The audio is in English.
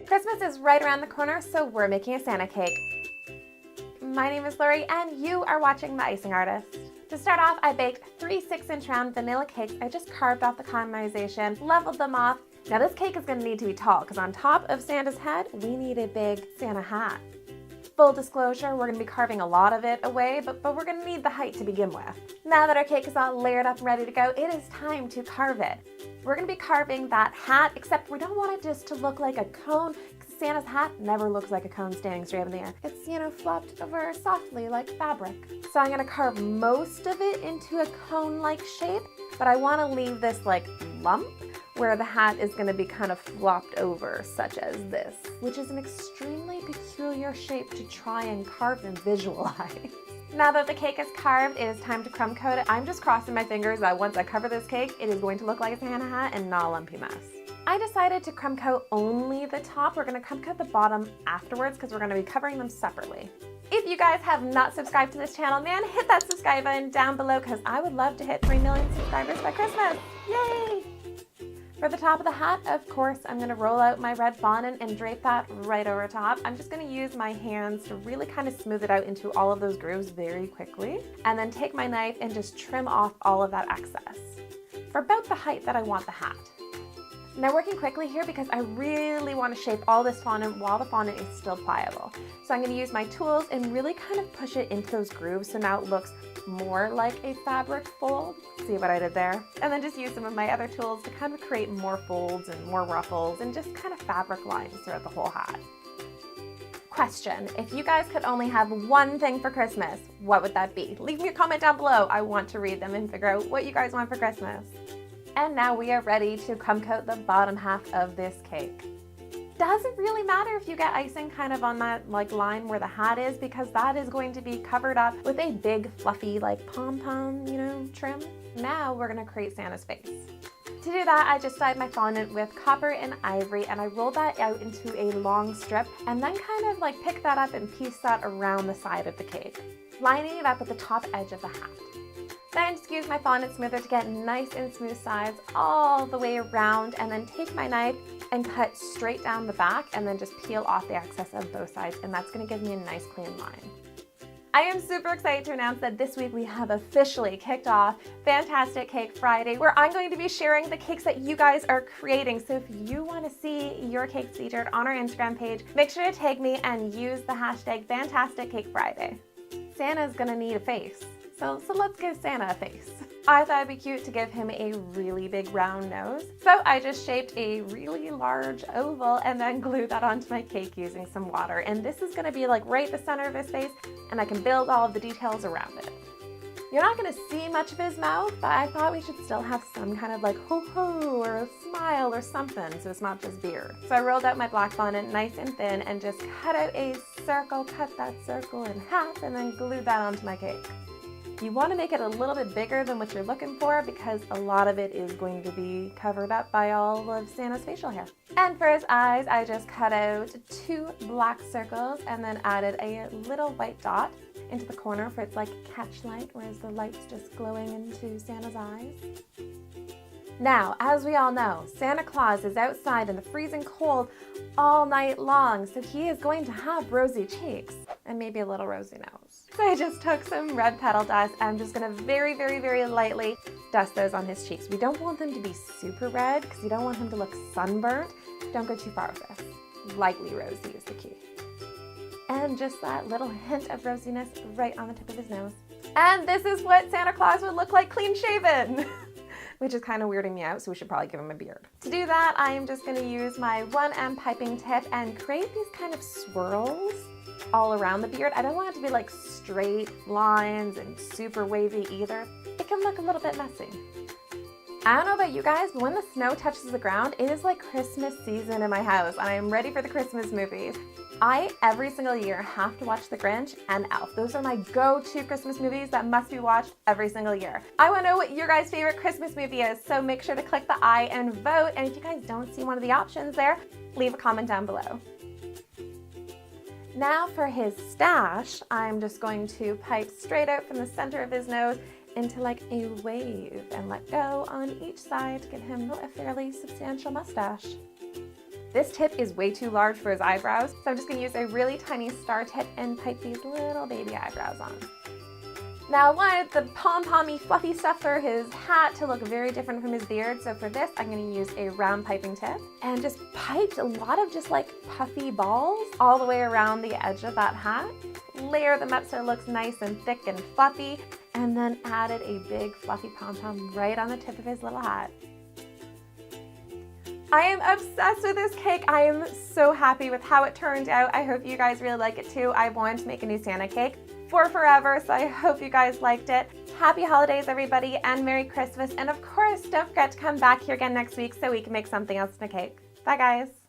Christmas is right around the corner, so we're making a Santa cake. My name is Lori, and you are watching The Icing Artist. To start off, I baked 3 6-inch round vanilla cakes. I just carved off the caramelization, leveled them off. Now this cake is going to need to be tall, because on top of Santa's head, we need a big Santa hat. Full disclosure, we're going to be carving a lot of it away, but we're going to need the height to begin with. Now that our cake is all layered up and ready to go, it is time to carve it. We're going to be carving that hat, except we don't want it just to look like a cone, because Santa's hat never looks like a cone standing straight up in the air. It's, flopped over softly like fabric. So I'm going to carve most of it into a cone-like shape, but I want to leave this lump where the hat is going to be kind of flopped over, such as this, which is an extremely peculiar shape to try and carve and visualize. Now that the cake is carved, it is time to crumb coat it. I'm just crossing my fingers that once I cover this cake, it is going to look like a Santa hat and not a lumpy mess. I decided to crumb coat only the top. We're going to crumb coat the bottom afterwards because we're going to be covering them separately. If you guys have not subscribed to this channel, man, hit that subscribe button down below because I would love to hit 3 million subscribers by Christmas. Yay! For the top of the hat, of course, I'm going to roll out my red fondant and drape that right over top. I'm just going to use my hands to really kind of smooth it out into all of those grooves very quickly, and then take my knife and just trim off all of that excess for about the height that I want the hat. Now working quickly here because I really want to shape all this fondant while the fondant is still pliable. So I'm going to use my tools and really kind of push it into those grooves so now it looks more like a fabric fold. See what I did there? And then just use some of my other tools to kind of create more folds and more ruffles and just kind of fabric lines throughout the whole hat. Question, if you guys could only have one thing for Christmas, what would that be? Leave me a comment down below. I want to read them and figure out what you guys want for Christmas. And now we are ready to crumb coat the bottom half of this cake. Doesn't really matter if you get icing kind of on that line where the hat is, because that is going to be covered up with a big fluffy pom-pom, trim. Now we're gonna create Santa's face. To do that, I just dyed my fondant with copper and ivory, and I rolled that out into a long strip and then kind of pick that up and piece that around the side of the cake, lining it up at the top edge of the hat. Then just use my fondant smoother to get nice and smooth sides all the way around, and then take my knife and cut straight down the back and then just peel off the excess of both sides, and that's going to give me a nice clean line. I am super excited to announce that this week we have officially kicked off Fantastic Cake Friday, where I'm going to be sharing the cakes that you guys are creating. So if you want to see your cakes featured on our Instagram page, make sure to tag me and use the hashtag Fantastic Cake Friday. Santa's going to need a face. So let's give Santa a face. I thought it'd be cute to give him a really big round nose. So I just shaped a really large oval and then glued that onto my cake using some water. And this is gonna be right the center of his face, and I can build all of the details around it. You're not gonna see much of his mouth, but I thought we should still have some kind of ho-ho or a smile or something, so it's not just beard. So I rolled out my black fondant nice and thin and just cut out a circle, cut that circle in half, and then glued that onto my cake. You want to make it a little bit bigger than what you're looking for because a lot of it is going to be covered up by all of Santa's facial hair. And for his eyes, I just cut out 2 black circles and then added a little white dot into the corner for its catch light, whereas the light's just glowing into Santa's eyes. Now, as we all know, Santa Claus is outside in the freezing cold all night long, so he is going to have rosy cheeks and maybe a little rosy nose. So I just took some red petal dust. I'm just gonna very, very, very lightly dust those on his cheeks. We don't want them to be super red because you don't want him to look sunburnt. Don't go too far with this. Lightly rosy is the key. And just that little hint of rosiness right on the tip of his nose. And this is what Santa Claus would look like clean shaven. Which is kind of weirding me out, so we should probably give him a beard. To do that, I am just going to use my 1M piping tip and create these kind of swirls all around the beard. I don't want it to be straight lines and super wavy either. It can look a little bit messy. I don't know about you guys, but when the snow touches the ground, it is like Christmas season in my house, and I am ready for the Christmas movies. I, every single year, have to watch The Grinch and Elf. Those are my go-to Christmas movies that must be watched every single year. I want to know what your guys' favorite Christmas movie is, so make sure to click the I and vote. And if you guys don't see one of the options there, leave a comment down below. Now for his stash, I'm just going to pipe straight out from the center of his nose into a wave and let go on each side to give him a fairly substantial mustache. This tip is way too large for his eyebrows, so I'm just gonna use a really tiny star tip and pipe these little baby eyebrows on. Now I wanted the pom-pommy fluffy stuff for his hat to look very different from his beard, so for this I'm going to use a round piping tip and just piped a lot of just like puffy balls all the way around the edge of that hat. Layer them up so it looks nice and thick and fluffy, and then added a big fluffy pom-pom right on the tip of his little hat. I am obsessed with this cake. I am so happy with how it turned out. I hope you guys really like it too. I wanted to make a new Santa cake for forever, so I hope you guys liked it. Happy holidays, everybody, and Merry Christmas. And of course, don't forget to come back here again next week so we can make something else in a cake. Bye, guys.